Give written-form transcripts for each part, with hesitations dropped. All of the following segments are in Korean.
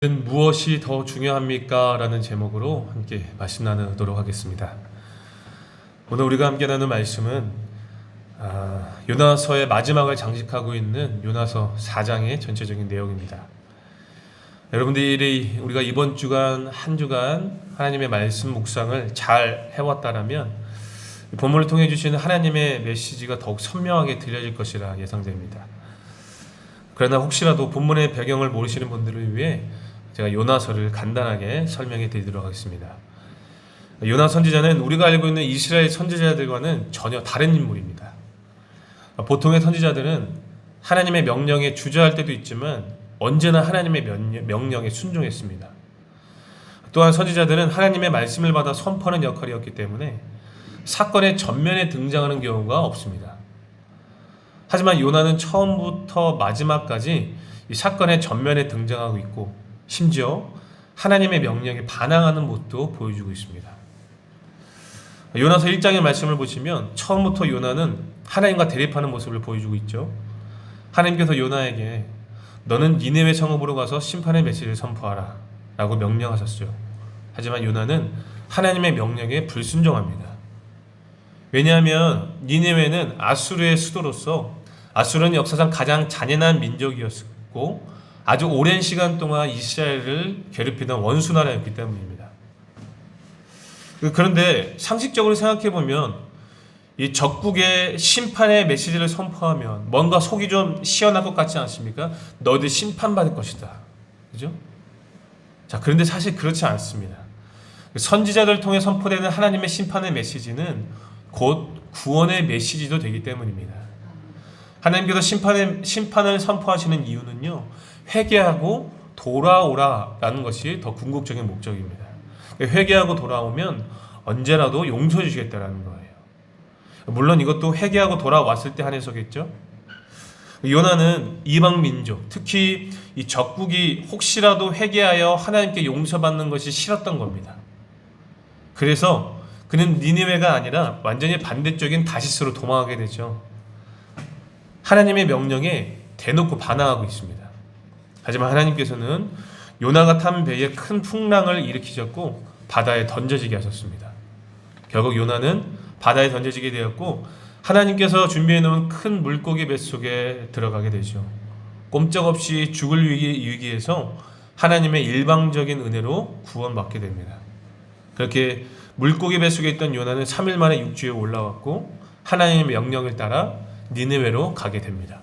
무엇이 더 중요합니까? 라는 제목으로 함께 말씀 나누도록 하겠습니다. 오늘 우리가 함께 나눌 말씀은 요나서의 마지막을 장식하고 있는 요나서 4장의 전체적인 내용입니다. 여러분들이 우리가 이번 주간 한 주간 하나님의 말씀 묵상을 잘 해왔다라면 본문을 통해 주시는 하나님의 메시지가 더욱 선명하게 들려질 것이라 예상됩니다. 그러나 혹시라도 본문의 배경을 모르시는 분들을 위해 제가 요나서를 간단하게 설명해 드리도록 하겠습니다. 요나 선지자는 우리가 알고 있는 이스라엘 선지자들과는 전혀 다른 인물입니다. 보통의 선지자들은 하나님의 명령에 주저할 때도 있지만 언제나 하나님의 명령에 순종했습니다. 또한 선지자들은 하나님의 말씀을 받아 선포하는 역할이었기 때문에 사건의 전면에 등장하는 경우가 없습니다. 하지만 요나는 처음부터 마지막까지 이 사건의 전면에 등장하고 있고 심지어 하나님의 명령에 반항하는 모습도 보여주고 있습니다. 요나서 1장의 말씀을 보시면 처음부터 요나는 하나님과 대립하는 모습을 보여주고 있죠. 하나님께서 요나에게 너는 니네웨 성읍으로 가서 심판의 메시지를 선포하라 라고 명령하셨어요. 하지만 요나는 하나님의 명령에 불순종합니다. 왜냐하면 니네웨는 아수르의 수도로서 아수르는 역사상 가장 잔인한 민족이었고 아주 오랜 시간 동안 이스라엘을 괴롭히던 원수 나라였기 때문입니다. 그런데 상식적으로 생각해보면 이 적국의 심판의 메시지를 선포하면 뭔가 속이 좀 시원할 것 같지 않습니까? 너희들 심판받을 것이다. 그죠? 자, 그런데 사실 그렇지 않습니다. 선지자들 통해 선포되는 하나님의 심판의 메시지는 곧 구원의 메시지도 되기 때문입니다. 하나님께서 심판을 선포하시는 이유는요, 회개하고 돌아오라라는 것이 더 궁극적인 목적입니다. 회개하고 돌아오면 언제라도 용서해 주시겠다라는 거예요. 물론 이것도 회개하고 돌아왔을 때 한해서겠죠. 요나는 이방 민족, 특히 이 적국이 혹시라도 회개하여 하나님께 용서받는 것이 싫었던 겁니다. 그래서 그는 니느웨가 아니라 완전히 반대쪽인 다시스로 도망하게 되죠. 하나님의 명령에 대놓고 반항하고 있습니다. 하지만 하나님께서는 요나가 탄 배에 큰 풍랑을 일으키셨고 바다에 던져지게 하셨습니다. 결국 요나는 바다에 던져지게 되었고 하나님께서 준비해 놓은 큰 물고기 뱃속에 들어가게 되죠. 꼼짝없이 죽을 위기에서 하나님의 일방적인 은혜로 구원받게 됩니다. 그렇게 물고기 뱃속에 있던 요나는 3일 만에 육지에 올라왔고 하나님의 명령을 따라 니느웨로 가게 됩니다.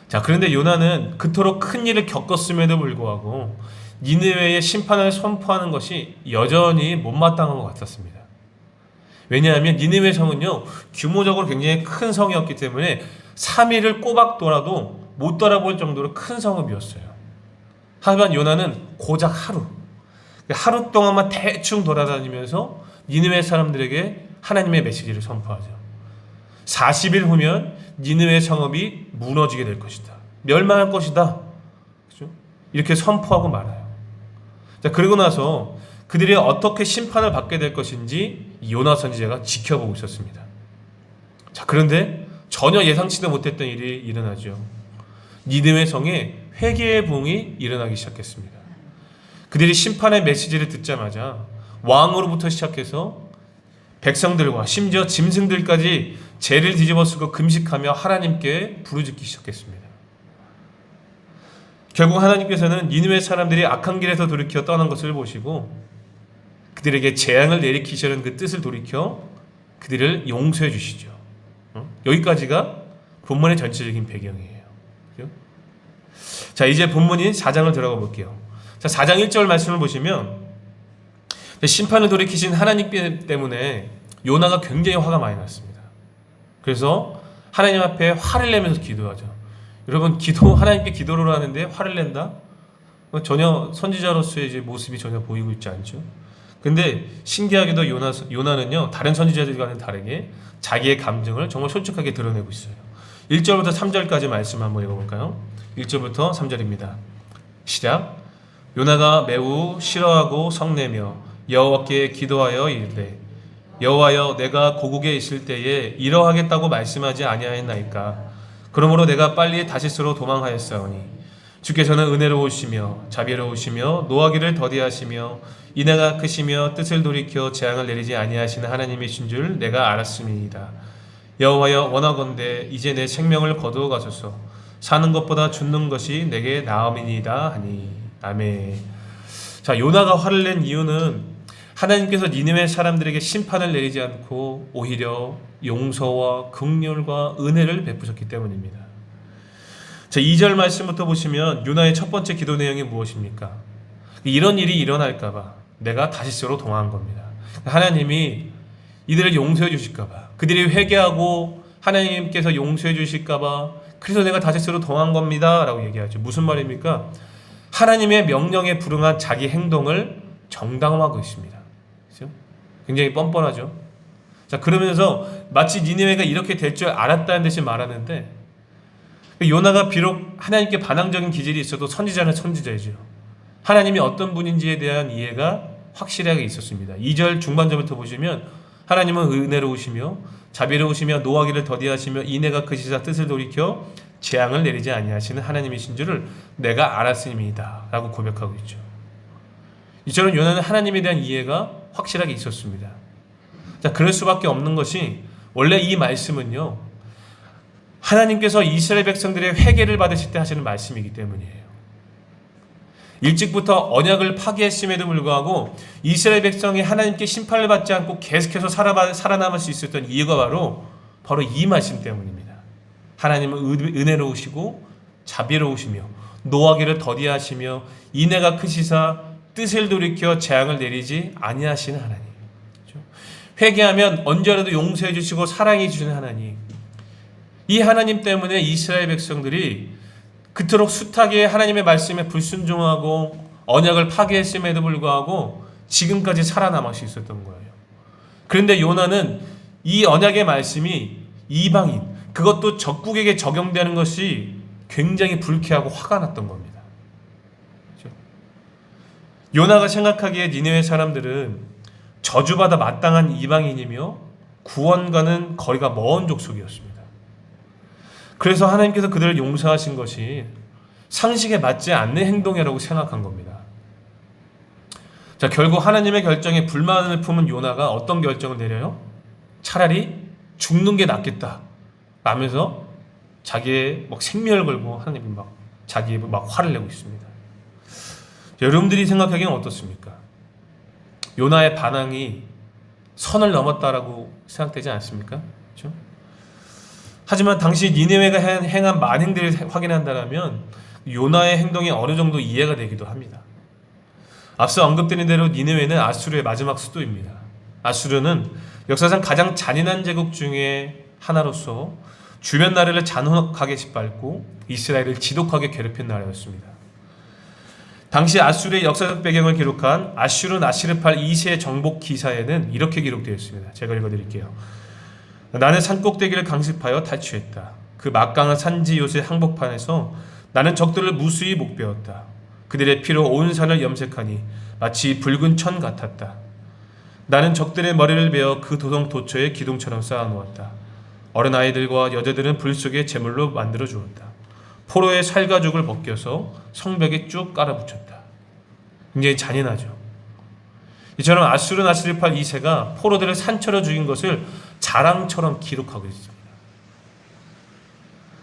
자, 그런데 요나는 그토록 큰 일을 겪었음에도 불구하고 니느웨의 심판을 선포하는 것이 여전히 못마땅한 것 같았습니다. 왜냐하면 니느웨 성은요, 규모적으로 굉장히 큰 성이었기 때문에 3일을 꼬박 돌아도 못 돌아볼 정도로 큰 성읍이었어요. 하지만 요나는 고작 하루 동안만 대충 돌아다니면서 니느웨 사람들에게 하나님의 메시지를 선포하죠. 40일 후면 니느웨 성읍이 무너지게 될 것이다. 멸망할 것이다. 그렇죠? 이렇게 선포하고 말아요. 자, 그리고 나서 그들이 어떻게 심판을 받게 될 것인지 요나 선지자가 지켜보고 있었습니다. 자, 그런데 전혀 예상치도 못했던 일이 일어나죠. 니느웨 성에 회개의 부흥이 일어나기 시작했습니다. 그들이 심판의 메시지를 듣자마자 왕으로부터 시작해서 백성들과 심지어 짐승들까지 죄를 뒤집어쓰고 금식하며 하나님께 부르짖기 시작했습니다. 결국 하나님께서는 니느웨 사람들이 악한 길에서 돌이켜 떠난 것을 보시고 그들에게 재앙을 내리키시려는 그 뜻을 돌이켜 그들을 용서해 주시죠. 여기까지가 본문의 전체적인 배경이에요. 그렇죠? 자, 이제 본문인 4장을 들어가 볼게요. 자, 4장 1절 말씀을 보시면 심판을 돌이키신 하나님 때문에 요나가 굉장히 화가 많이 났습니다. 그래서 하나님 앞에 화를 내면서 기도하죠. 여러분, 하나님께 기도를 하는데 화를 낸다? 전혀 선지자로서의 이제 모습이 전혀 보이고 있지 않죠. 근데 신기하게도 요나는요, 다른 선지자들과는 다르게 자기의 감정을 정말 솔직하게 드러내고 있어요. 1절부터 3절까지 말씀 한번 읽어볼까요? 1절부터 3절입니다. 시작. 요나가 매우 싫어하고 성내며 여호와께 기도하여 이르되 여호와여, 내가 고국에 있을 때에 이러하겠다고 말씀하지 아니하였나이까. 그러므로 내가 빨리 다시스로 도망하였사오니 주께서는 은혜로우시며 자비로우시며 노하기를 더디하시며 인애가 크시며 뜻을 돌이켜 재앙을 내리지 아니하시는 하나님이신 줄 내가 알았음이니이다. 여호와여, 원하건대 이제 내 생명을 거두어 가소서. 사는 것보다 죽는 것이 내게 나음이니이다 하니. 아멘. 자, 요나가 화를 낸 이유는 하나님께서 니느웨 사람들에게 심판을 내리지 않고 오히려 용서와 긍휼과 은혜를 베푸셨기 때문입니다. 자, 2절 말씀부터 보시면 요나의 첫 번째 기도 내용이 무엇입니까? 이런 일이 일어날까봐 내가 다시스로 동화한 겁니다. 하나님이 이들을 용서해 주실까봐, 그들이 회개하고 하나님께서 용서해 주실까봐, 그래서 내가 다시스로 동화한 겁니다 라고 얘기하죠. 무슨 말입니까? 하나님의 명령에 불응한 자기 행동을 정당화하고 있습니다. 그렇죠? 굉장히 뻔뻔하죠. 자, 그러면서 마치 니느웨가 이렇게 될 줄 알았다는 듯이 말하는데, 요나가 비록 하나님께 반항적인 기질이 있어도 선지자는 선지자이죠. 하나님이 어떤 분인지에 대한 이해가 확실하게 있었습니다. 2절 중반절부터 보시면 하나님은 은혜로우시며 자비로우시며 노하기를 더디하시며 인애가 크시사 뜻을 돌이켜 재앙을 내리지 아니하시는 하나님이신 줄을 내가 알았음이다 라고 고백하고 있죠. 이처럼 요나는 하나님에 대한 이해가 확실하게 있었습니다. 자, 그럴 수밖에 없는 것이, 원래 이 말씀은요, 하나님께서 이스라엘 백성들의 회개를 받으실 때 하시는 말씀이기 때문이에요. 일찍부터 언약을 파기했음에도 불구하고 이스라엘 백성이 하나님께 심판을 받지 않고 계속해서 살아남을 수 있었던 이유가 바로 이 말씀 때문입니다. 하나님은 은혜로우시고 자비로우시며 노하기를 더디하시며 인애가 크시사 뜻을 돌이켜 재앙을 내리지 아니하시는 하나님. 그렇죠? 회개하면 언제라도 용서해 주시고 사랑해 주시는 하나님. 이 하나님 때문에 이스라엘 백성들이 그토록 숱하게 하나님의 말씀에 불순종하고 언약을 파괴했음에도 불구하고 지금까지 살아남을 수 있었던 거예요. 그런데 요나는 이 언약의 말씀이 이방인, 그것도 적국에게 적용되는 것이 굉장히 불쾌하고 화가 났던 겁니다. 그렇죠? 요나가 생각하기에 니느웨 사람들은 저주받아 마땅한 이방인이며 구원과는 거리가 먼 족속이었습니다. 그래서 하나님께서 그들을 용서하신 것이 상식에 맞지 않는 행동이라고 생각한 겁니다. 자, 결국 하나님의 결정에 불만을 품은 요나가 어떤 결정을 내려요? 차라리 죽는 게 낫겠다 라면서 자기의 생명을 걸고 하나님이 자기의 화를 내고 있습니다. 여러분들이 생각하기엔 어떻습니까? 요나의 반항이 선을 넘었다라고 생각되지 않습니까? 그렇죠? 하지만 당시 니느웨가 행한 만행들을 확인한다면 요나의 행동이 어느 정도 이해가 되기도 합니다. 앞서 언급드린 대로 니느웨는 아수르의 마지막 수도입니다. 아수르는 역사상 가장 잔인한 제국 중에 하나로서 주변 나라를 잔혹하게 짓밟고 이스라엘을 지독하게 괴롭힌 나라였습니다. 당시 아수르의 역사적 배경을 기록한 아슈르 나시르팔 2세 정복 기사에는 이렇게 기록되어 있습니다. 제가 읽어드릴게요. 나는 산꼭대기를 강습하여 탈취했다. 그 막강한 산지 요새 항복판에서 나는 적들을 무수히 목베었다. 그들의 피로 온 산을 염색하니 마치 붉은 천 같았다. 나는 적들의 머리를 베어 그 도성 도처에 기둥처럼 쌓아놓았다. 어린 아이들과 여자들은 불 속에 제물로 만들어 주었다. 포로의 살가죽을 벗겨서 성벽에 쭉 깔아붙였다. 굉장히 잔인하죠. 이처럼 아수르 나시르팔 2세가 포로들을 산처럼 죽인 것을 자랑처럼 기록하고 있습니다.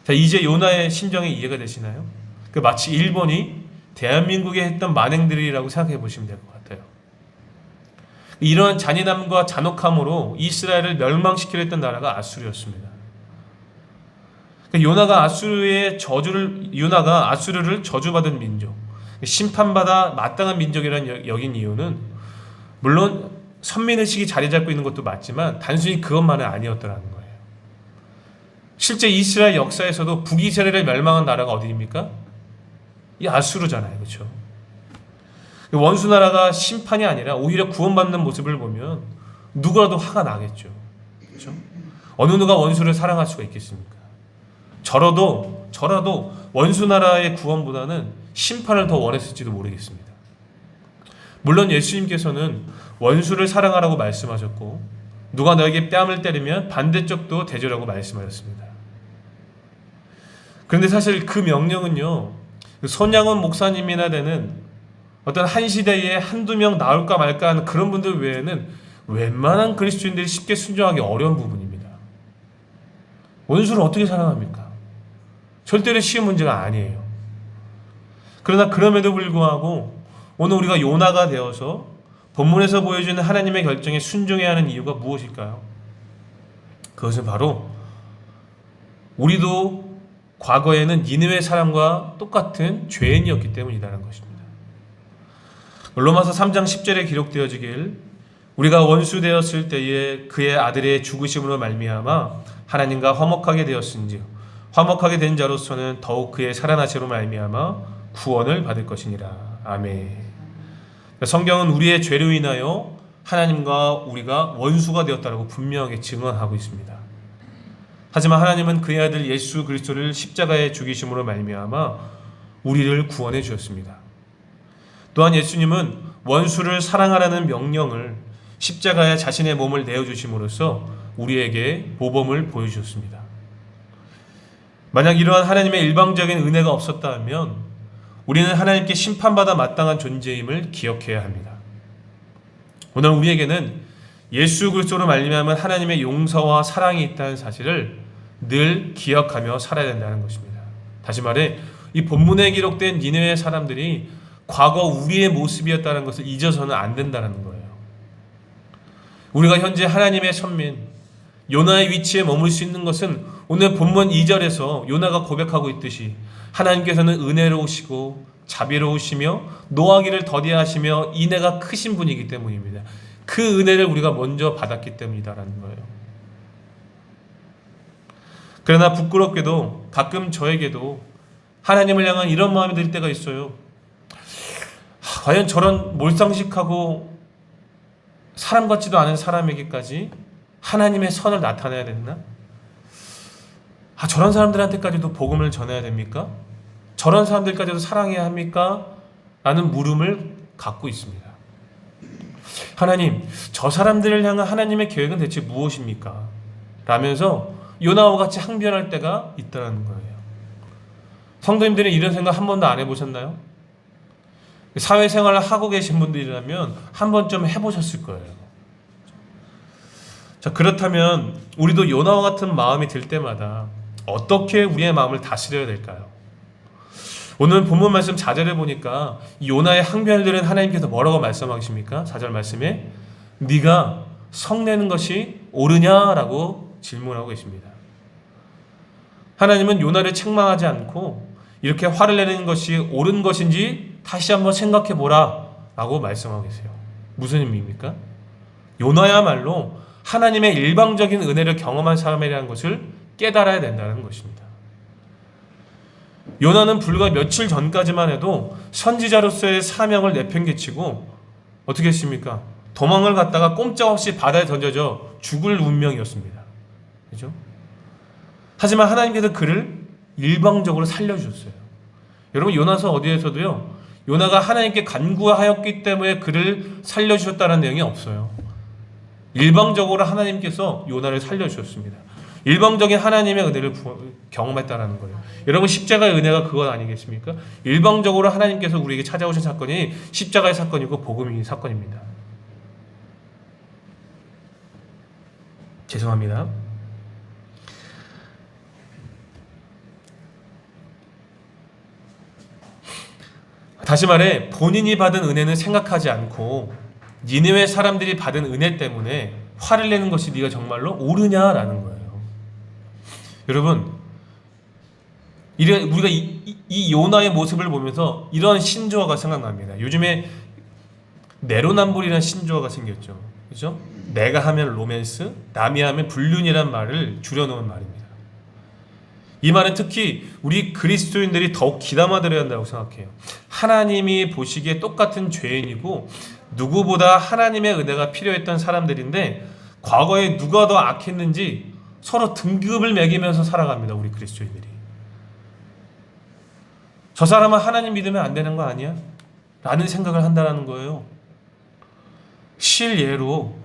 자, 이제 요나의 심정이 이해가 되시나요? 그 마치 일본이 대한민국에 했던 만행들이라고 생각해 보시면 될 것 같아요. 이러한 잔인함과 잔혹함으로 이스라엘을 멸망시키려 했던 나라가 아수르였습니다. 요나가 아수르를 저주받은 민족, 심판받아 마땅한 민족이라는 여긴 이유는 물론 선민의식이 자리 잡고 있는 것도 맞지만 단순히 그것만은 아니었더라는 거예요. 실제 이스라엘 역사에서도 북이스라엘을 멸망한 나라가 어디입니까? 이 아수르잖아요. 그렇죠? 원수 나라가 심판이 아니라 오히려 구원받는 모습을 보면 누구라도 화가 나겠죠. 그렇죠? 어느 누가 원수를 사랑할 수가 있겠습니까? 저라도 원수 나라의 구원보다는 심판을 더 원했을지도 모르겠습니다. 물론 예수님께서는 원수를 사랑하라고 말씀하셨고 누가 너에게 뺨을 때리면 반대쪽도 대조라고 말씀하셨습니다. 그런데 사실 그 명령은요, 손양원 목사님이나 되는 어떤 한 시대에 한두 명 나올까 말까 하는 그런 분들 외에는 웬만한 그리스도인들이 쉽게 순종하기 어려운 부분입니다. 원수를 어떻게 사랑합니까? 절대로 쉬운 문제가 아니에요. 그러나 그럼에도 불구하고 오늘 우리가 요나가 되어서 본문에서 보여주는 하나님의 결정에 순종해야 하는 이유가 무엇일까요? 그것은 바로 우리도 과거에는 니느웨 사람과 똑같은 죄인이었기 때문이라는 것입니다. 로마서 3장 10절에 기록되어지길 우리가 원수 되었을 때에 그의 아들의 죽으심으로 말미암아 하나님과 화목하게 되었은즉 화목하게 된 자로서는 더욱 그의 살아나심으로 말미암아 구원을 받을 것이니라. 아멘. 성경은 우리의 죄로 인하여 하나님과 우리가 원수가 되었다고 분명하게 증언하고 있습니다. 하지만 하나님은 그의 아들 예수 그리스도를 십자가에 죽이심으로 말미암아 우리를 구원해 주셨습니다. 또한 예수님은 원수를 사랑하라는 명령을 십자가에 자신의 몸을 내어주심으로써 우리에게 모범을 보여주셨습니다. 만약 이러한 하나님의 일방적인 은혜가 없었다면 우리는 하나님께 심판받아 마땅한 존재임을 기억해야 합니다. 오늘 우리에게는 예수 그리스도로 말미암은 하나님의 용서와 사랑이 있다는 사실을 늘 기억하며 살아야 된다는 것입니다. 다시 말해 이 본문에 기록된 니느웨 사람들이 과거 우리의 모습이었다는 것을 잊어서는 안 된다는 거예요. 우리가 현재 하나님의 선민 요나의 위치에 머물 수 있는 것은 오늘 본문 2절에서 요나가 고백하고 있듯이 하나님께서는 은혜로우시고 자비로우시며 노하기를 더디하시며 인애가 크신 분이기 때문입니다. 그 은혜를 우리가 먼저 받았기 때문이다라는 거예요. 그러나 부끄럽게도 가끔 저에게도 하나님을 향한 이런 마음이 들 때가 있어요. 과연 저런 몰상식하고 사람 같지도 않은 사람에게까지 하나님의 선을 나타내야 됐나? 저런 사람들한테까지도 복음을 전해야 됩니까? 저런 사람들까지도 사랑해야 합니까? 라는 물음을 갖고 있습니다. 하나님, 저 사람들을 향한 하나님의 계획은 대체 무엇입니까? 라면서 요나와 같이 항변할 때가 있다는 거예요. 성도님들은 이런 생각 한 번도 안 해보셨나요? 사회생활을 하고 계신 분들이라면 한 번쯤 해보셨을 거예요. 자, 그렇다면 우리도 요나와 같은 마음이 들 때마다 어떻게 우리의 마음을 다스려야 될까요? 오늘 본문 말씀 4절에 보니까 요나의 항변을 들은 하나님께서 뭐라고 말씀하십니까? 4절 말씀에 네가 성내는 것이 옳으냐라고 질문하고 계십니다. 하나님은 요나를 책망하지 않고 이렇게 화를 내는 것이 옳은 것인지 다시 한번 생각해 보라 라고 말씀하고 계세요. 무슨 의미입니까? 요나야말로 하나님의 일방적인 은혜를 경험한 사람이라는 것을 깨달아야 된다는 것입니다. 요나는 불과 며칠 전까지만 해도 선지자로서의 사명을 내팽개치고 어떻게 했습니까? 도망을 갔다가 꼼짝없이 바다에 던져져 죽을 운명이었습니다. 그죠? 하지만 하나님께서 그를 일방적으로 살려주셨어요. 여러분 요나서 어디에서도요 요나가 하나님께 간구하였기 때문에 그를 살려주셨다는 내용이 없어요. 일방적으로 하나님께서 요나를 살려주셨습니다. 일방적인 하나님의 은혜를 경험했다는 거예요. 여러분 십자가의 은혜가 그것 아니겠습니까? 일방적으로 하나님께서 우리에게 찾아오신 사건이 십자가의 사건이고 복음의 사건입니다. 죄송합니다. 다시 말해 본인이 받은 은혜는 생각하지 않고 니느웨 사람들이 받은 은혜 때문에 화를 내는 것이 네가 정말로 옳으냐라는 거예요. 여러분 우리가 이 요나의 모습을 보면서 이런 신조어가 생각납니다. 요즘에 내로남불이라는 신조어가 생겼죠. 그죠? 내가 하면 로맨스, 남이 하면 불륜이라는 말을 줄여놓은 말입니다. 이 말은 특히 우리 그리스도인들이 더욱 귀담아 들어야 한다고 생각해요. 하나님이 보시기에 똑같은 죄인이고 누구보다 하나님의 은혜가 필요했던 사람들인데 과거에 누가 더 악했는지 서로 등급을 매기면서 살아갑니다. 우리 그리스도인들이. 저 사람은 하나님 믿으면 안 되는 거 아니야? 라는 생각을 한다는 거예요. 실예로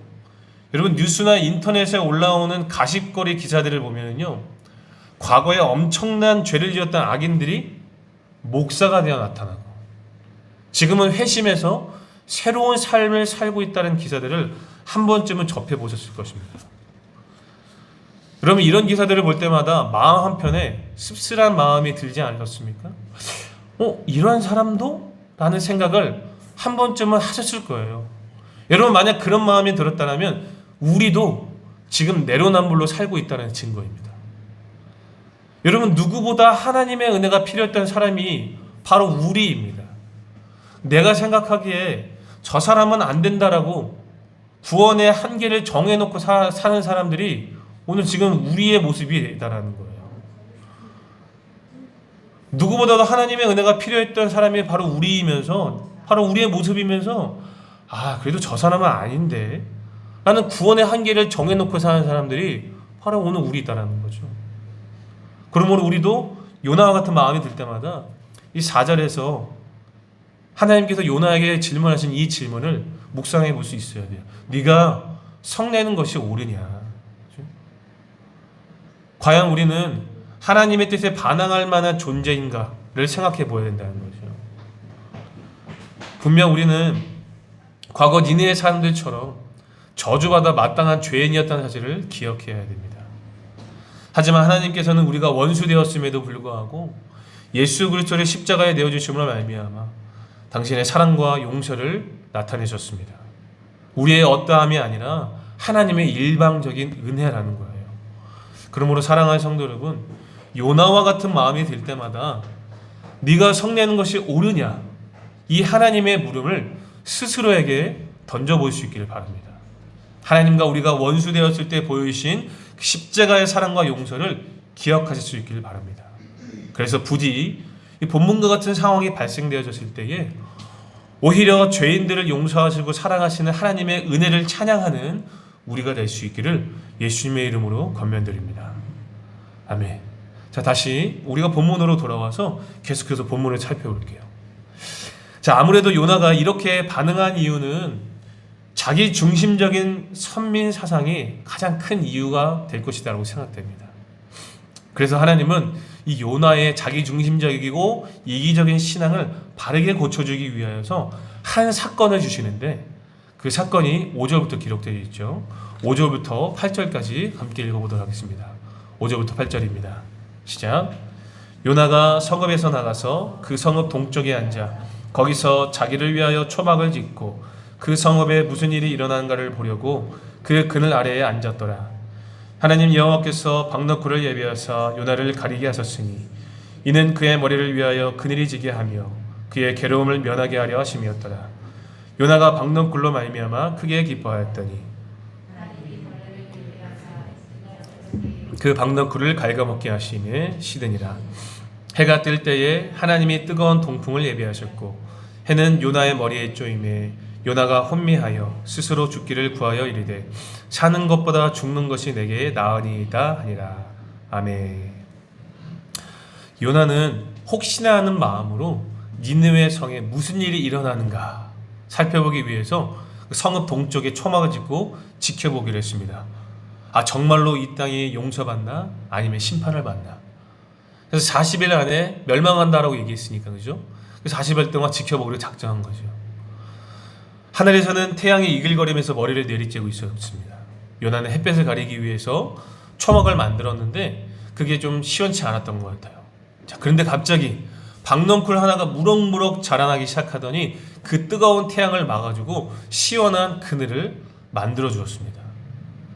여러분 뉴스나 인터넷에 올라오는 가십거리 기사들을 보면요 과거에 엄청난 죄를 지었던 악인들이 목사가 되어 나타나고, 지금은 회심해서 새로운 삶을 살고 있다는 기사들을 한 번쯤은 접해보셨을 것입니다. 그러면 이런 기사들을 볼 때마다 마음 한편에 씁쓸한 마음이 들지 않으셨습니까? 이런 사람도? 라는 생각을 한 번쯤은 하셨을 거예요. 여러분, 만약 그런 마음이 들었다면 우리도 지금 내로남불로 살고 있다는 증거입니다. 여러분, 누구보다 하나님의 은혜가 필요했던 사람이 바로 우리입니다. 내가 생각하기에 저 사람은 안 된다라고 구원의 한계를 정해놓고 사는 사람들이 오늘 지금 우리의 모습이다라는 거예요. 누구보다도 하나님의 은혜가 필요했던 사람이 바로 우리이면서, 바로 우리의 모습이면서, 그래도 저 사람은 아닌데 라는 구원의 한계를 정해놓고 사는 사람들이 바로 오늘 우리다라는 거죠. 그러므로 우리도 요나와 같은 마음이 들 때마다 이 4절에서 하나님께서 요나에게 질문하신 이 질문을 묵상해 볼 수 있어야 돼요. 네가 성내는 것이 옳으냐? 그렇죠? 과연 우리는 하나님의 뜻에 반항할 만한 존재인가를 생각해 보아야 된다는 거죠. 분명 우리는 과거 니느웨 사람들처럼 저주받아 마땅한 죄인이었다는 사실을 기억해야 됩니다. 하지만 하나님께서는 우리가 원수 되었음에도 불구하고 예수 그리스도의 십자가에 내어주심으로 말미암아 당신의 사랑과 용서를 나타내셨습니다. 우리의 어떠함이 아니라 하나님의 일방적인 은혜라는 거예요. 그러므로 사랑하는 성도 여러분, 요나와 같은 마음이 들 때마다 네가 성내는 것이 옳으냐, 이 하나님의 물음을 스스로에게 던져볼 수 있기를 바랍니다. 하나님과 우리가 원수 되었을 때 보여주신 십자가의 사랑과 용서를 기억하실 수 있기를 바랍니다. 그래서 부디 이 본문과 같은 상황이 발생되어졌을 때에 오히려 죄인들을 용서하시고 사랑하시는 하나님의 은혜를 찬양하는 우리가 될 수 있기를 예수님의 이름으로 권면드립니다. 아멘. 자, 다시 우리가 본문으로 돌아와서 계속해서 본문을 살펴볼게요. 자, 아무래도 요나가 이렇게 반응한 이유는 자기 중심적인 선민 사상이 가장 큰 이유가 될 것이라고 생각됩니다. 그래서 하나님은 이 요나의 자기 중심적이고 이기적인 신앙을 바르게 고쳐주기 위하여서 한 사건을 주시는데, 그 사건이 5절부터 기록되어 있죠. 5절부터 8절까지 함께 읽어보도록 하겠습니다. 5절부터 8절입니다. 시작. 요나가 성읍에서 나가서 그 성읍 동쪽에 앉아 거기서 자기를 위하여 초막을 짓고 그 성읍에 무슨 일이 일어나는가를 보려고 그 그늘 아래에 앉았더라. 하나님 여호와께서 박너쿨을 예비하사 요나를 가리게 하셨으니 이는 그의 머리를 위하여 그늘이 지게 하며 그의 괴로움을 면하게 하려 하심이었더라. 요나가 박너쿨로 말미암아 크게 기뻐하였더니 그 박너쿨을 갉아먹게 하시니 시드니라. 해가 뜰 때에 하나님이 뜨거운 동풍을 예비하셨고 해는 요나의 머리에 쪼임에 요나가 혼미하여 스스로 죽기를 구하여 이르되 사는 것보다 죽는 것이 내게 나으니이다 하니라. 아멘. 요나는 혹시나 하는 마음으로 니느웨 성에 무슨 일이 일어나는가 살펴보기 위해서 성읍 동쪽에 초막을 짓고 지켜보기로 했습니다. 정말로 이 땅이 용서받나? 아니면 심판을 받나? 그래서 40일 안에 멸망한다라고 얘기했으니까, 그죠? 그래서 40일 동안 지켜보기로 작정한 거죠. 하늘에서는 태양이 이글거리면서 머리를 내리쬐고 있었습니다. 요나는 햇볕을 가리기 위해서 초막을 만들었는데 그게 좀 시원치 않았던 것 같아요. 자, 그런데 갑자기 박넝쿨 하나가 무럭무럭 자라나기 시작하더니 그 뜨거운 태양을 막아주고 시원한 그늘을 만들어 주었습니다.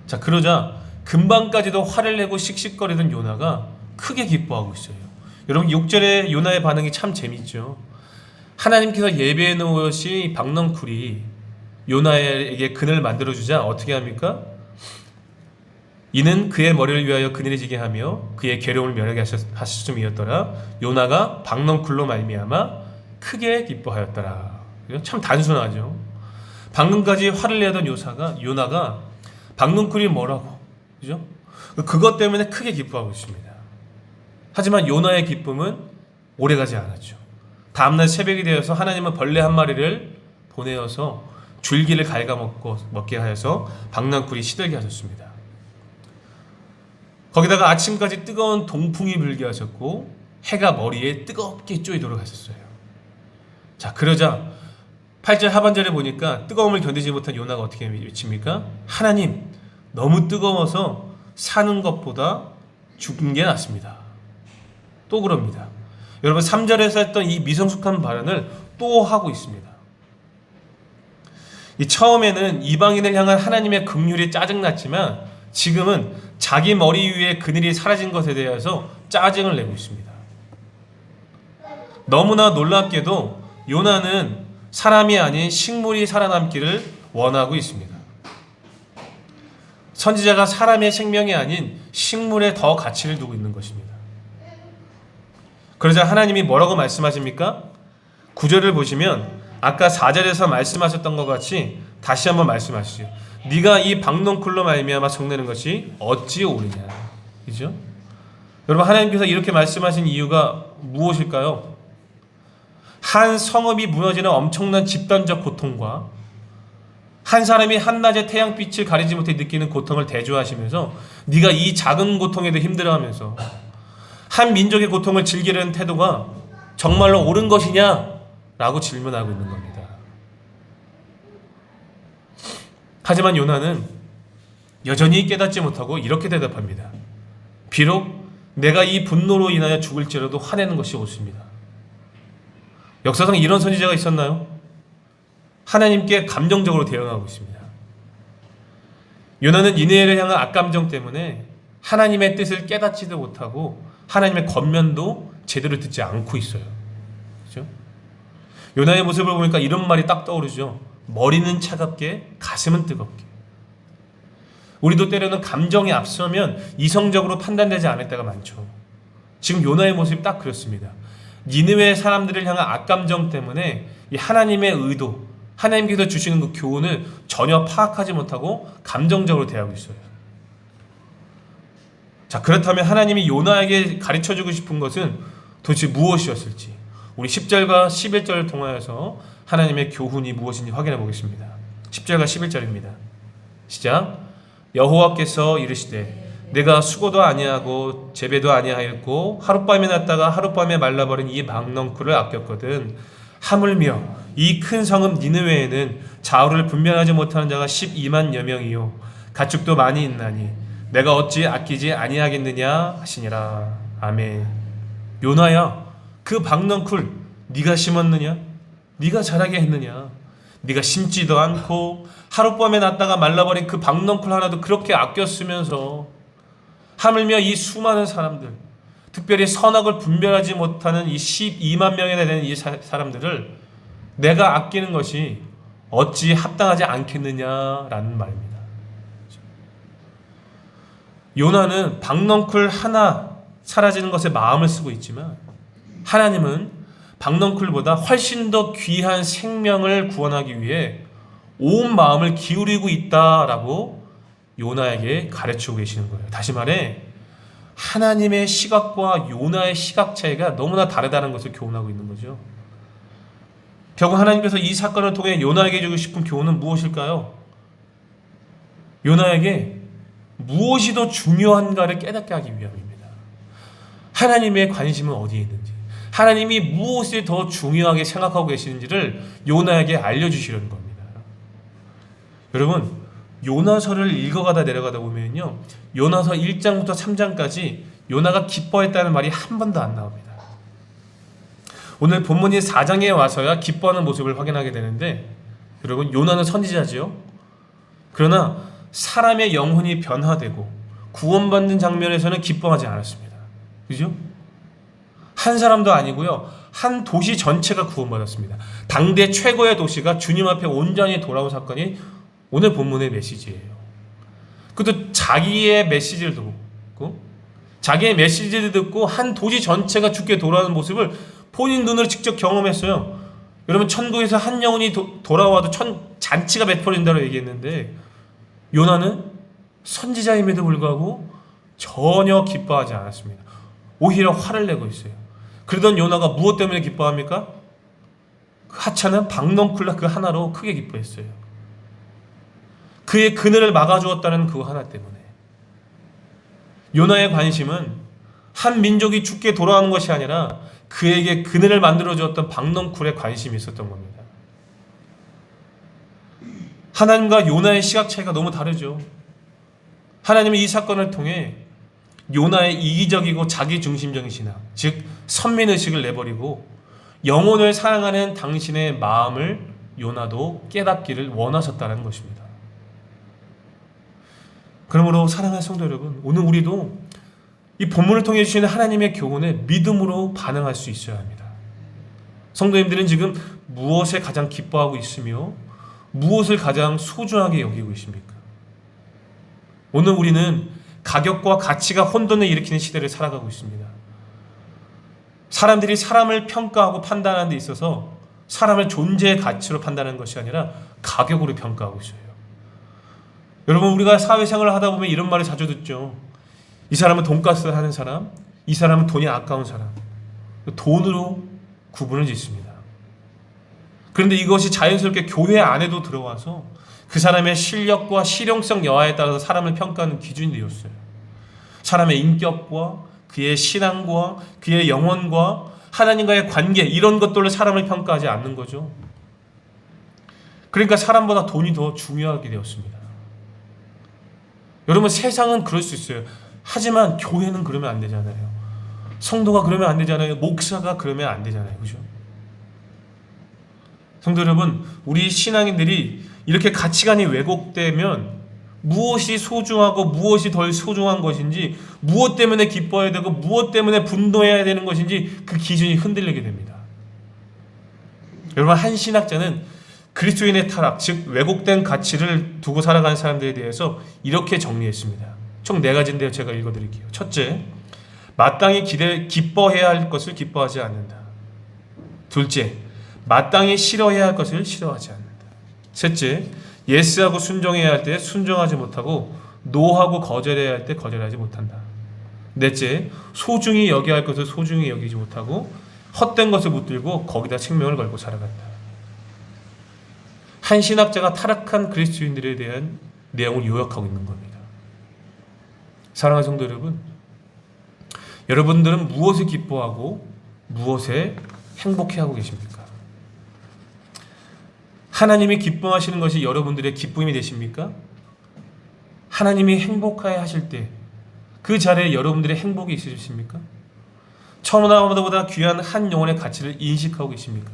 자, 그러자 금방까지도 화를 내고 씩씩거리던 요나가 크게 기뻐하고 있어요. 여러분, 6절의 요나의 반응이 참 재밌죠. 하나님께서 예배해 놓으신 박넝쿨이 요나에게 그늘을 만들어주자 어떻게 합니까? 이는 그의 머리를 위하여 그늘이 지게 하며 그의 괴로움을 면하게 하셨음이었더라. 요나가 박넝쿨로 말미암아 크게 기뻐하였더라. 참 단순하죠. 방금까지 화를 내던 요나가 박넝쿨이 뭐라고, 그죠? 그것 때문에 크게 기뻐하고 있습니다. 하지만 요나의 기쁨은 오래가지 않았죠. 다음날 새벽이 되어서 하나님은 벌레 한 마리를 보내어서 줄기를 갉아먹게 하여서 박넝쿨이 시들게 하셨습니다. 거기다가 아침까지 뜨거운 동풍이 불게 하셨고 해가 머리에 뜨겁게 쪼이도록 하셨어요. 자, 그러자 8절 하반절에 보니까 뜨거움을 견디지 못한 요나가 어떻게 외칩니까? 하나님, 너무 뜨거워서 사는 것보다 죽는 게 낫습니다. 또 그럽니다. 여러분 3절에서 했던 이 미성숙한 발언을 또 하고 있습니다. 이 처음에는 이방인을 향한 하나님의 긍휼이 짜증났지만 지금은 자기 머리 위에 그늘이 사라진 것에 대해서 짜증을 내고 있습니다. 너무나 놀랍게도 요나는 사람이 아닌 식물이 살아남기를 원하고 있습니다. 선지자가 사람의 생명이 아닌 식물에 더 가치를 두고 있는 것입니다. 그러자 하나님이 뭐라고 말씀하십니까? 9절을 보시면 아까 4절에서 말씀하셨던 것 같이 다시 한번 말씀하시죠. 네가 이 박넝쿨로 말미암아 성내는 것이 어찌 옳으냐. 그죠? 여러분, 하나님께서 이렇게 말씀하신 이유가 무엇일까요? 한 성읍이 무너지는 엄청난 집단적 고통과 한 사람이 한낮에 태양빛을 가리지 못해 느끼는 고통을 대조하시면서 네가 이 작은 고통에도 힘들어하면서 한 민족의 고통을 즐기려는 태도가 정말로 옳은 것이냐? 라고 질문하고 있는 겁니다. 하지만 요나는 여전히 깨닫지 못하고 이렇게 대답합니다. 비록 내가 이 분노로 인하여 죽을지라도 화내는 것이 옳습니다. 역사상 이런 선지자가 있었나요? 하나님께 감정적으로 대응하고 있습니다. 요나는 니느웨를 향한 악감정 때문에 하나님의 뜻을 깨닫지도 못하고 하나님의 권면도 제대로 듣지 않고 있어요. 그렇죠? 요나의 모습을 보니까 이런 말이 딱 떠오르죠. 머리는 차갑게 가슴은 뜨겁게. 우리도 때로는 감정이 앞서면 이성적으로 판단되지 않을 때가 많죠. 지금 요나의 모습이 딱 그렇습니다. 니느웨 사람들을 향한 악감정 때문에 이 하나님의 의도, 하나님께서 주시는 그 교훈을 전혀 파악하지 못하고 감정적으로 대하고 있어요. 자, 그렇다면 하나님이 요나에게 가르쳐주고 싶은 것은 도대체 무엇이었을지 우리 10절과 11절을 통하여서 하나님의 교훈이 무엇인지 확인해 보겠습니다. 10절과 11절입니다. 시작. 여호와께서 이르시되 내가 수고도 아니하고 재배도 아니하였고 하룻밤에 났다가 하룻밤에 말라버린 이 박넝쿨을 아꼈거든. 하물며 이 큰 성읍 니느웨에는 좌우를 분별하지 못하는 자가 12만여 명이요 가축도 많이 있나니 내가 어찌 아끼지 아니하겠느냐 하시니라. 아멘. 요나야, 그 박넝쿨 네가 심었느냐? 네가 자라게 했느냐? 네가 심지도 않고 하룻밤에 났다가 말라버린 그 박넝쿨 하나도 그렇게 아꼈으면서 하물며 이 수많은 사람들, 특별히 선악을 분별하지 못하는 이 12만 명이나 되는 이 사람들을 내가 아끼는 것이 어찌 합당하지 않겠느냐라는 말입니다. 요나는 박넝쿨 하나 사라지는 것에 마음을 쓰고 있지만 하나님은 박넝쿨보다 훨씬 더 귀한 생명을 구원하기 위해 온 마음을 기울이고 있다라고 요나에게 가르치고 계시는 거예요. 다시 말해 하나님의 시각과 요나의 시각 차이가 너무나 다르다는 것을 교훈하고 있는 거죠. 결국 하나님께서 이 사건을 통해 요나에게 주고 싶은 교훈은 무엇일까요? 요나에게 무엇이 더 중요한가를 깨닫게 하기 위함입니다. 하나님의 관심은 어디에 있는지, 하나님이 무엇을 더 중요하게 생각하고 계시는지를 요나에게 알려주시려는 겁니다. 여러분, 요나서를 읽어가다 내려가다 보면요, 요나서 1장부터 3장까지 요나가 기뻐했다는 말이 한 번도 안 나옵니다. 오늘 본문이 4장에 와서야 기뻐하는 모습을 확인하게 되는데, 여러분, 요나는 선지자지요. 그러나 사람의 영혼이 변화되고 구원받는 장면에서는 기뻐하지 않았습니다. 그죠? 한 사람도 아니고요, 한 도시 전체가 구원받았습니다. 당대 최고의 도시가 주님 앞에 온전히 돌아온 사건이 오늘 본문의 메시지예요. 그것도 자기의 메시지를 듣고, 자기의 메시지를 듣고 한 도시 전체가 죽게 돌아오는 모습을 본인 눈으로 직접 경험했어요. 여러분, 천국에서 한 영혼이 돌아와도 잔치가 베풀어진다고 얘기했는데, 요나는 선지자임에도 불구하고 전혀 기뻐하지 않았습니다. 오히려 화를 내고 있어요. 그러던 요나가 무엇 때문에 기뻐합니까? 그 하찮은 박넝쿨 그 하나로 크게 기뻐했어요. 그의 그늘을 막아주었다는 그 하나 때문에. 요나의 관심은 한 민족이 죽게 돌아오는 것이 아니라 그에게 그늘을 만들어주었던 박넝쿨에 관심이 있었던 겁니다. 하나님과 요나의 시각 차이가 너무 다르죠. 하나님은 이 사건을 통해 요나의 이기적이고 자기중심적인 신앙, 즉 선민의식을 내버리고 영혼을 사랑하는 당신의 마음을 요나도 깨닫기를 원하셨다는 것입니다. 그러므로 사랑하는 성도 여러분, 오늘 우리도 이 본문을 통해 주시는 하나님의 교훈에 믿음으로 반응할 수 있어야 합니다. 성도님들은 지금 무엇에 가장 기뻐하고 있으며 무엇을 가장 소중하게 여기고 있습니까? 오늘 우리는 가격과 가치가 혼돈을 일으키는 시대를 살아가고 있습니다. 사람들이 사람을 평가하고 판단하는 데 있어서 사람을 존재의 가치로 판단하는 것이 아니라 가격으로 평가하고 있어요. 여러분, 우리가 사회생활을 하다 보면 이런 말을 자주 듣죠. 이 사람은 돈가스를 하는 사람, 이 사람은 돈이 아까운 사람. 돈으로 구분을 짓습니다. 그런데 이것이 자연스럽게 교회 안에도 들어와서 그 사람의 실력과 실용성 여하에 따라서 사람을 평가하는 기준이 되었어요. 사람의 인격과 그의 신앙과 그의 영혼과 하나님과의 관계, 이런 것들로 사람을 평가하지 않는 거죠. 그러니까 사람보다 돈이 더 중요하게 되었습니다. 여러분, 세상은 그럴 수 있어요. 하지만 교회는 그러면 안 되잖아요. 성도가 그러면 안 되잖아요. 목사가 그러면 안 되잖아요. 그죠? 성도 여러분, 우리 신앙인들이 이렇게 가치관이 왜곡되면 무엇이 소중하고 무엇이 덜 소중한 것인지, 무엇 때문에 기뻐해야 되고 무엇 때문에 분노해야 되는 것인지 그 기준이 흔들리게 됩니다. 여러분, 한 신학자는 그리스도인의 타락, 즉 왜곡된 가치를 두고 살아가는 사람들에 대해서 이렇게 정리했습니다. 총 4가지인데요. 제가 읽어드릴게요. 첫째, 마땅히 기뻐해야 할 것을 기뻐하지 않는다. 둘째, 마땅히 싫어해야 할 것을 싫어하지 않는다. 셋째, 예스하고 순종해야 할 때 순종하지 못하고 노하고 거절해야 할 때 거절하지 못한다. 넷째, 소중히 여겨야 할 것을 소중히 여기지 못하고 헛된 것을 붙들고 거기다 생명을 걸고 살아간다. 한 신학자가 타락한 그리스도인들에 대한 내용을 요약하고 있는 겁니다. 사랑하는 성도 여러분, 여러분들은 무엇을 기뻐하고 무엇에 행복해하고 계십니까? 하나님이 기뻐하시는 것이 여러분들의 기쁨이 되십니까? 하나님이 행복하게 하실 때 그 자리에 여러분들의 행복이 있으십니까? 천하보다 귀한 한 영혼의 가치를 인식하고 계십니까?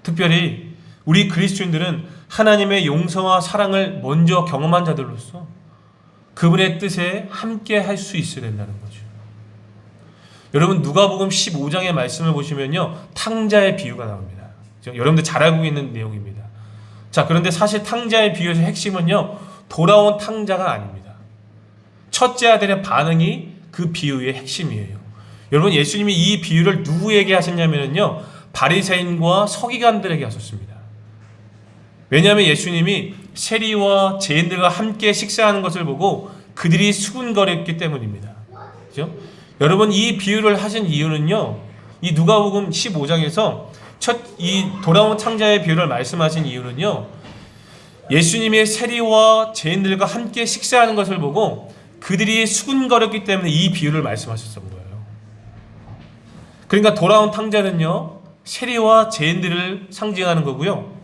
특별히 우리 그리스도인들은 하나님의 용서와 사랑을 먼저 경험한 자들로서 그분의 뜻에 함께 할 수 있어야 된다는 거죠. 여러분, 누가복음 15장의 말씀을 보시면요, 탕자의 비유가 나옵니다. 여러분들 잘 알고 있는 내용입니다. 자, 그런데 사실 탕자의 비유의 핵심은요, 돌아온 탕자가 아닙니다. 첫째 아들의 반응이 그 비유의 핵심이에요. 여러분, 예수님이 이 비유를 누구에게 하셨냐면요, 바리새인과 서기관들에게 하셨습니다. 왜냐하면 예수님이 세리와 죄인들과 함께 식사하는 것을 보고 그들이 수군거렸기 때문입니다. 그렇죠? 여러분, 이 비유를 하신 이유는요, 이 누가복음 15장에서 이 돌아온 탕자의 비유를 말씀하신 이유는요, 예수님의 세리와 죄인들과 함께 식사하는 것을 보고 그들이 수군거렸기 때문에 이 비유를 말씀하셨던 거예요. 그러니까 돌아온 탕자는요, 세리와 죄인들을 상징하는 거고요,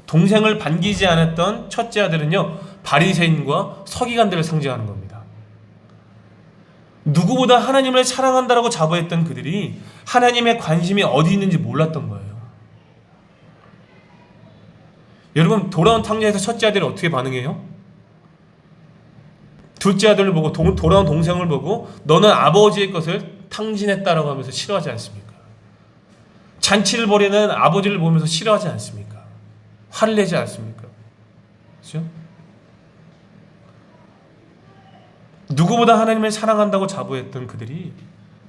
동생을 반기지 않았던 첫째 아들은요, 바리새인과 서기관들을 상징하는 겁니다. 누구보다 하나님을 사랑한다라고 자부했던 그들이 하나님의 관심이 어디 있는지 몰랐던 거예요. 여러분, 돌아온 탕자에서 첫째 아들이 어떻게 반응해요? 둘째 아들을 보고 돌아온 동생을 보고 너는 아버지의 것을 탕진했다라고 하면서 싫어하지 않습니까? 잔치를 벌이는 아버지를 보면서 싫어하지 않습니까? 화를 내지 않습니까? 그렇죠? 누구보다 하나님을 사랑한다고 자부했던 그들이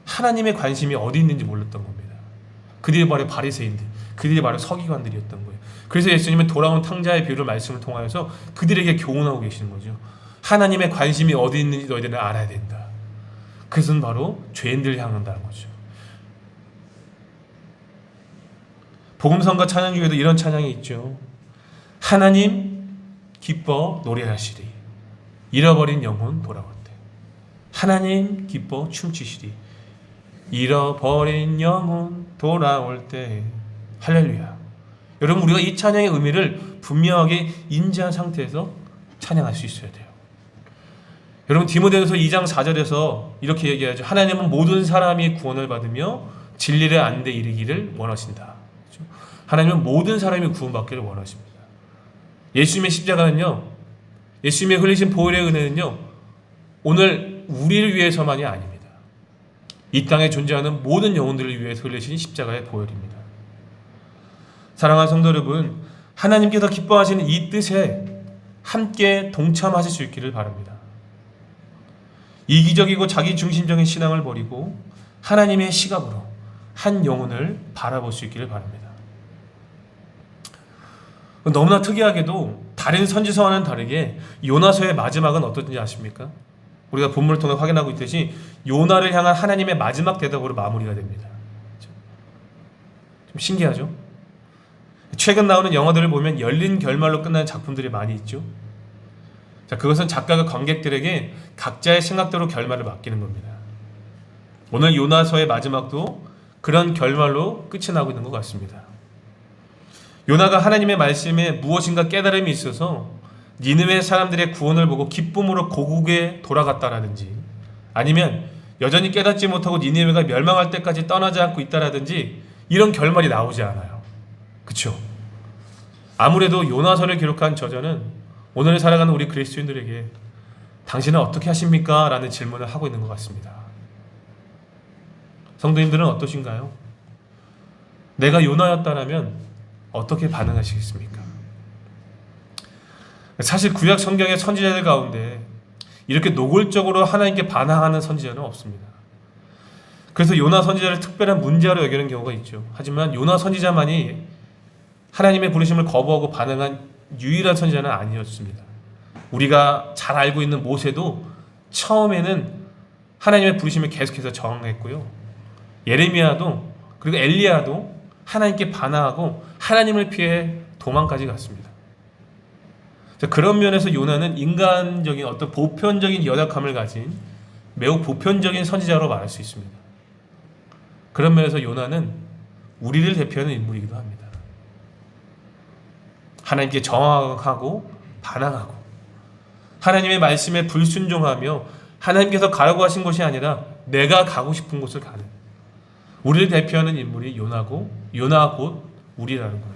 하나님의 관심이 어디 있는지 몰랐던 겁니다. 그들이 바로 바리새인들, 그들이 바로 서기관들이었던 거예요. 그래서 예수님은 돌아온 탕자의 비유를 말씀을 통하여서 그들에게 교훈하고 계시는 거죠. 하나님의 관심이 어디 있는지 너희들은 알아야 된다. 그것은 바로 죄인들을 향한다는 거죠. 복음성가 찬양 중에도 이런 찬양이 있죠. 하나님 기뻐 노래하시리 잃어버린 영혼 돌아올 때. 하나님 기뻐 춤추시리. 잃어버린 영혼 돌아올 때. 할렐루야. 여러분, 우리가 이 찬양의 의미를 분명하게 인지한 상태에서 찬양할 수 있어야 돼요. 여러분, 디모데전서 2장 4절에서 이렇게 얘기하죠. 하나님은 모든 사람이 구원을 받으며 진리를 아는 데 이르기를 원하신다. 그렇죠? 하나님은 모든 사람이 구원받기를 원하십니다. 예수님의 십자가는요, 예수님의 흘리신 보혈의 은혜는요, 오늘 우리를 위해서만이 아닙니다. 이 땅에 존재하는 모든 영혼들을 위해서 흘리신 십자가의 보혈입니다. 사랑하는 성도 여러분, 하나님께서 기뻐하시는 이 뜻에 함께 동참하실 수 있기를 바랍니다. 이기적이고 자기중심적인 신앙을 버리고 하나님의 시각으로 한 영혼을 바라볼 수 있기를 바랍니다. 너무나 특이하게도 다른 선지서와는 다르게 요나서의 마지막은 어떤지 아십니까? 우리가 본문을 통해 확인하고 있듯이 요나를 향한 하나님의 마지막 대답으로 마무리가 됩니다. 좀 신기하죠? 최근 나오는 영화들을 보면 열린 결말로 끝나는 작품들이 많이 있죠. 자, 그것은 작가가 관객들에게 각자의 생각대로 결말을 맡기는 겁니다. 오늘 요나서의 마지막도 그런 결말로 끝이 나고 있는 것 같습니다. 요나가 하나님의 말씀에 무엇인가 깨달음이 있어서 니느웨 사람들의 구원을 보고 기쁨으로 고국에 돌아갔다라든지, 아니면 여전히 깨닫지 못하고 니느웨가 멸망할 때까지 떠나지 않고 있다라든지, 이런 결말이 나오지 않아요. 그렇죠? 아무래도 요나서를 기록한 저자는 오늘 살아가는 우리 그리스도인들에게 당신은 어떻게 하십니까? 라는 질문을 하고 있는 것 같습니다. 성도님들은 어떠신가요? 내가 요나였다면 어떻게 반응하시겠습니까? 사실 구약 성경의 선지자들 가운데 이렇게 노골적으로 하나님께 반항하는 선지자는 없습니다. 그래서 요나 선지자를 특별한 문제로 여기는 경우가 있죠. 하지만 요나 선지자만이 하나님의 부르심을 거부하고 반응한 유일한 선지자는 아니었습니다. 우리가 잘 알고 있는 모세도 처음에는 하나님의 부르심을 계속해서 저항했고요. 예레미야도, 그리고 엘리야도 하나님께 반항하고 하나님을 피해 도망까지 갔습니다. 그런 면에서 요나는 인간적인 어떤 보편적인 연약함을 가진 매우 보편적인 선지자로 말할 수 있습니다. 그런 면에서 요나는 우리를 대표하는 인물이기도 합니다. 하나님께 저항하고 반항하고 하나님의 말씀에 불순종하며 하나님께서 가라고 하신 곳이 아니라 내가 가고 싶은 곳을 가는, 우리를 대표하는 인물이 요나고, 요나가 곧 우리라는 거예요.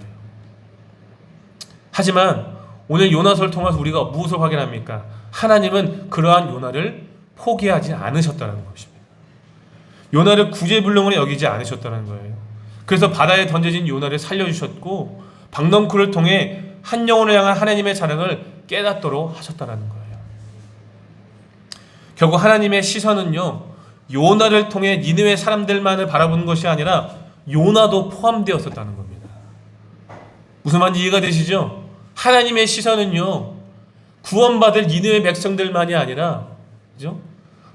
하지만 오늘 요나서를 통해서 우리가 무엇을 확인합니까? 하나님은 그러한 요나를 포기하지 않으셨다는 것입니다. 요나를 구제불능으로 여기지 않으셨다는 거예요. 그래서 바다에 던져진 요나를 살려주셨고 박넝쿨을 통해 한 영혼을 향한 하나님의 사랑을 깨닫도록 하셨다는 거예요. 결국 하나님의 시선은요, 요나를 통해 니느웨 사람들만을 바라보는 것이 아니라 요나도 포함되었었다는 겁니다. 무슨 말인지 이해가 되시죠? 하나님의 시선은요, 구원받을 니느웨 백성들만이 아니라, 그죠?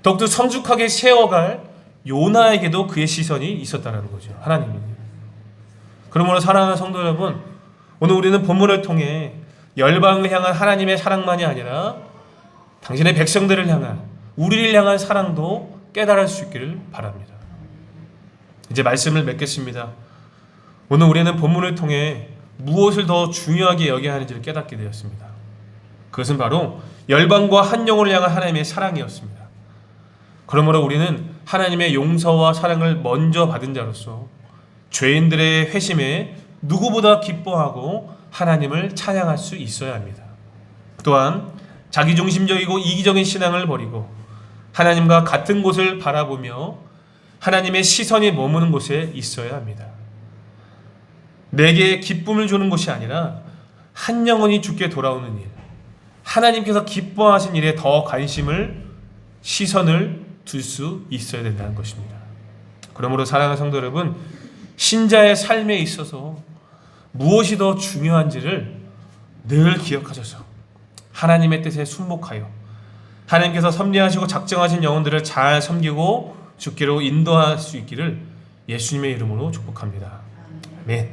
더욱더 성숙하게 세워갈 요나에게도 그의 시선이 있었다는 거죠. 하나님이. 그러므로 사랑하는 성도 여러분, 오늘 우리는 본문을 통해 열방을 향한 하나님의 사랑만이 아니라 당신의 백성들을 향한, 우리를 향한 사랑도 깨달을 수 있기를 바랍니다. 이제 말씀을 맺겠습니다. 오늘 우리는 본문을 통해 무엇을 더 중요하게 여겨야 하는지를 깨닫게 되었습니다. 그것은 바로 열방과 한 영혼을 향한 하나님의 사랑이었습니다. 그러므로 우리는 하나님의 용서와 사랑을 먼저 받은 자로서 죄인들의 회심에 누구보다 기뻐하고 하나님을 찬양할 수 있어야 합니다. 또한 자기중심적이고 이기적인 신앙을 버리고 하나님과 같은 곳을 바라보며 하나님의 시선이 머무는 곳에 있어야 합니다. 내게 기쁨을 주는 것이 아니라 한 영혼이 주께 돌아오는 일, 하나님께서 기뻐하신 일에 더 관심을, 시선을 둘 수 있어야 된다는 것입니다. 그러므로 사랑하는 성도 여러분, 신자의 삶에 있어서 무엇이 더 중요한지를 늘 기억하셔서 하나님의 뜻에 순복하여 하나님께서 섭리하시고 작정하신 영혼들을 잘 섬기고 주께로 인도할 수 있기를 예수님의 이름으로 축복합니다. 아멘.